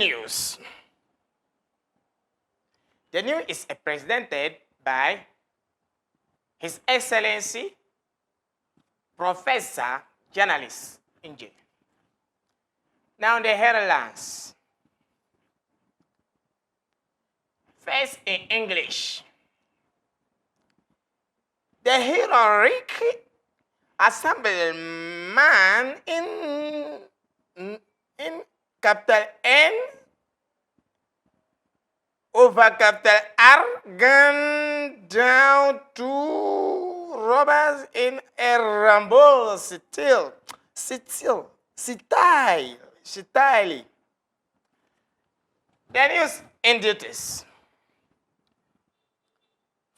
news. The news is presented by His Excellency Professor Journalist Engineer. Now the headlines. First in English. The heroic Assemblyman in capital N over capital R gunned down two robbers in a ramble style. The news in duties.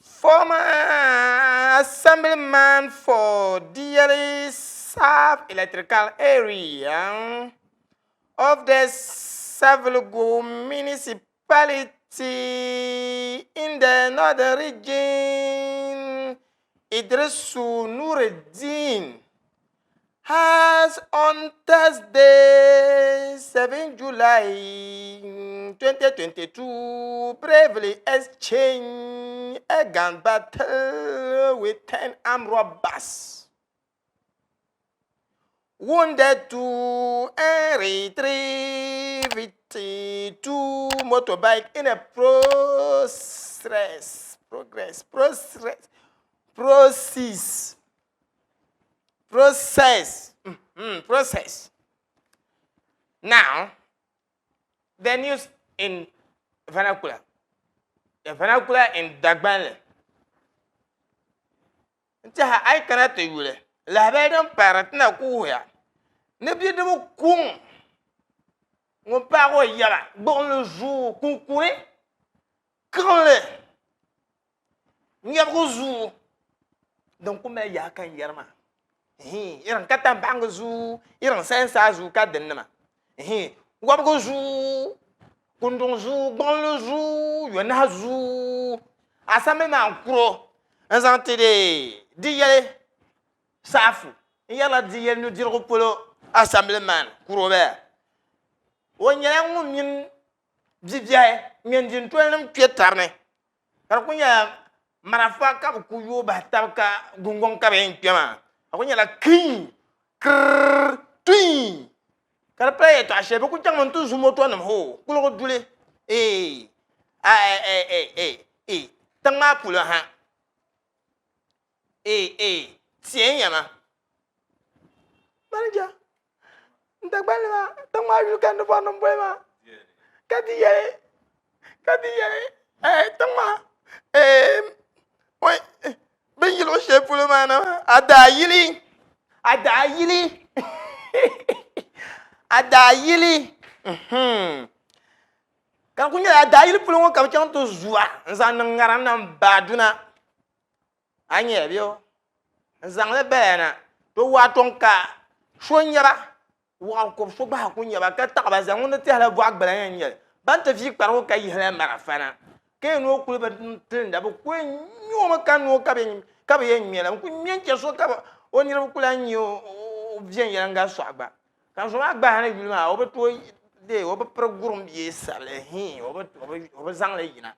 Former Assemblyman for Disarmed electrical area of the Savlugu municipality in the northern region, Idrisu Nuruddin, has on Thursday, 7 July 2022, bravely exchanged a gun battle with 10 armed robbers, wounded to and retrieved two motobike in a process. Now, the news in vernacular. The vernacular in Dagbanle. Ntaha ay kana to yule. La bedon paratna kuya. Ne bi de kun. Mon paro yala. Bon le jour kunkuné. Kranle. Nyabro jour. Donc comme ya kan yerma. Iran katan bango zu, iran sensa zu ka denma. Wabgo zu, kundong zu, bon le zu, yona zu. Assemblyman kuro. Azante de diyele safu. Yala diyele no dirgo polo Assemblyman kuro be. Wonyala ngumin bibiae, mien din twenum pietarne. Kar kunya marafa ka ku yo ba tabka gungong ka be piama. Akunya la king krr tui kala play to achebe ku chang montu zumo to nam ho ku lo dule tanga pula ha tien yama manager ndagbalé ma tanga yu kan do bonom boy ma kadi yele tanga oi ben yilo chef pour le mana adayili kan kunya adayili pour le kam chang to zua nzan ngaram nan baduna anye bio nzan le bena to watonka shonyara wa ko so ba kunya ba ka ta ba zan wona te hala buak bala nyel banta fi kparo ka yi hala marafana ke no kulu ba tenda ba ko nyoma kan no ka be nyela ku nyenche so ka onira kula nyo bien yanga so agba kan so agba han yulma o be to de o be program bi sale o be zang le yina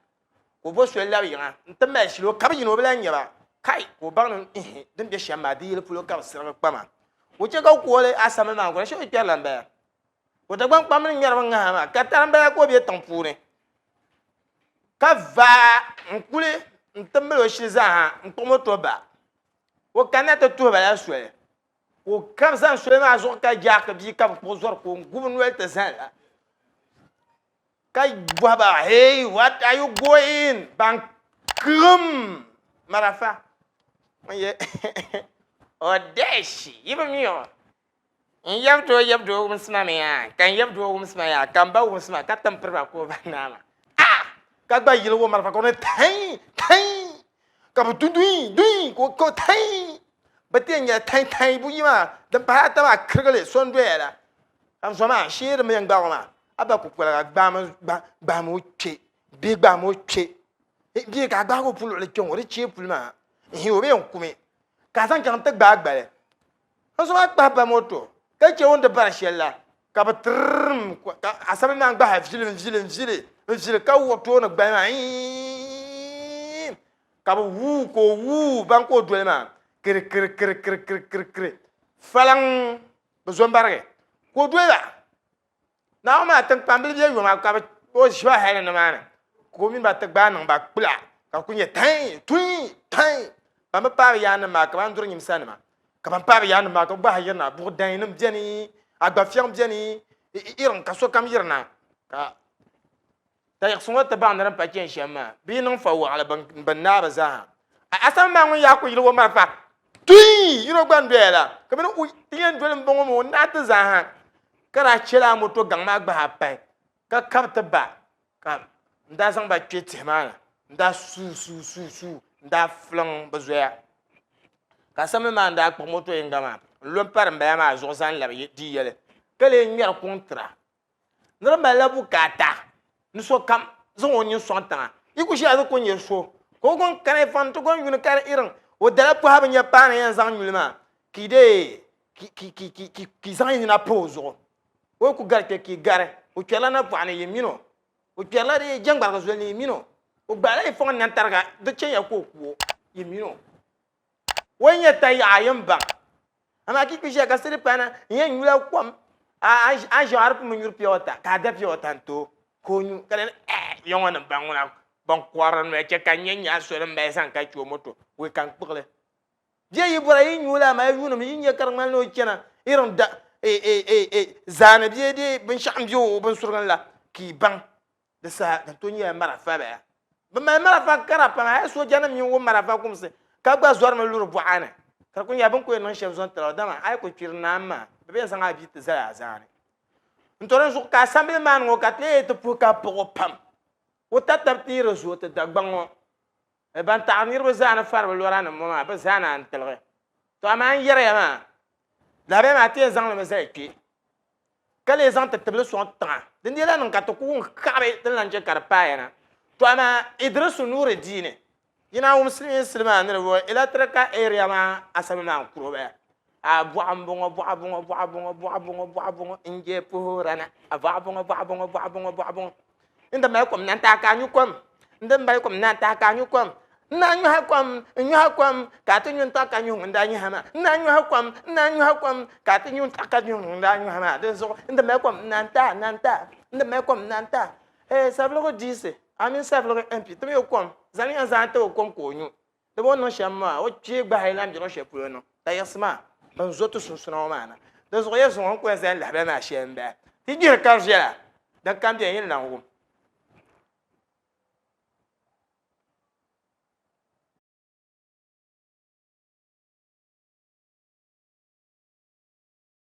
ko bo so la yina ntama shilo ka be yino be la nyaba kai ko bang den be shama di le pulo ka sira pa ma o che ka ko le asama ma ko so pe lamba o da gbang pam ni nyara nga ma ka taramba ko be tampune ka va nkule ntambelo shiza ha ntomoto ba o kanata to ba la swele o kamsan swele ma zo ka jak bi ka pozor ko gubnwel te zala kai baba hey what are you going bank krum marafa oye odeshi yibamiyo yabdo musma me ya kan yabdo musma ya kan ba musma ka tampra ko ba nama kagba yilo wo marafa ko ne tai ka dui ko tai batenya tai bu yima da ba ta ba krgale son doela am so ma shire me ngba ma aba ku kula gba mo che bi gba mo che bi ka gba ko pulo le chon ori che pulma o be nkumi ka san kan ta gba le am so ma gba ba moto ka che on de bar shella ka ba trim Assemblyman gba ha vile ka wo to na gba ma ka ba wu ban ko dole ma kir falang ba zombarge ko dole ba na ma tan pambil je yo ma ka ba o shwa ha na ma ko min ba ta gba nan ba kula ka kunye tan ba ma pa ya na ma ka ban dur nyim sa na ma ka ban pa ya na ma ka ba ha na bu dan nim jeni agba fiam jeni irin ka so kam yirna ka ta yak sunwa ta ba nan pa ken shema bi nan fa wa ala ban na ba za Assemblyman ngun ya ko yiro ma fa tui yiro gban bela ka bin u tien dole mbongo mo na ta za ha kara chela moto gang ma gba ha pa ka kap ta ba ka nda sang ba twete ma nda su nda flang ba zoya ka Assemblyman nda ko moto ngama lom par mba ma zo san la di yele kale nyer kontra nramba la bukata nso kam zo onyi so tan ikushi azo ko nyer so ko gon kane fan to gon yun kare irin o dala po ha banya pa na yan zang nyulma ki de ki zang ni na pozo o ku gar ke ki gare o kela na fa na yemino o kela de jangbar ga zo ni yemino o gbara e fon nan targa de chen ya ko yemino wanya tay ayamba ama ki kushi ka siri pana yen nyula kwam a jar pu nyur piota ka da piota to ko nyu kale yongona banguna ban kwaran me ke kan nyanya so ran be san ka chuo moto we kan pukle je yibura yin nyula ma yunu mi yin karmal no kena irin da zana biye de bin sham biyo bin surgan la ki ban da sa da to nya mara fa ba ba ma mara fa kara pa ma so jana mi wo mara fa kumse ka gba zuwar ma luru buana ka kun ya ban ko non chef zone tra dama ay ko pirna ma be san abi te za azane ntoran su ka Assemblyman ngo ka tle to pu ka po pam o tatab tiro zo te dagbango e ban ta nir be zana far be lorana mama be zana antelre to ama yere ma la be ma te zang le mesa ki kale zang te teble so tan den dela nan ka to ku kabe den lan je karpa yana to ama idrisu nure dine yina musliman ne bo ila traka area ma Assemblyman kuro be a buambongo inje porana a buambongo inda mai kom nan ta ka nyukom inda mai kom nan ta ka nyukom na nyu ha kom ka to nyu ta ka nyu nda nyu ha ma na nyu ha kom ka to nyu ta ka nyu nda nyu ha ma de so inda mai kom nan ta inda mai kom nan ta sablo ko dise amin sablo ko mp to me kom zani an zan ta kom ko nyu de bon no shamma o tie gba ha lam jiro shepu no ta yasma ban zoto sunsuna o mana de so yeso on ko zan la ba ma shemba ti jir ka jela da kam bien yin nan wo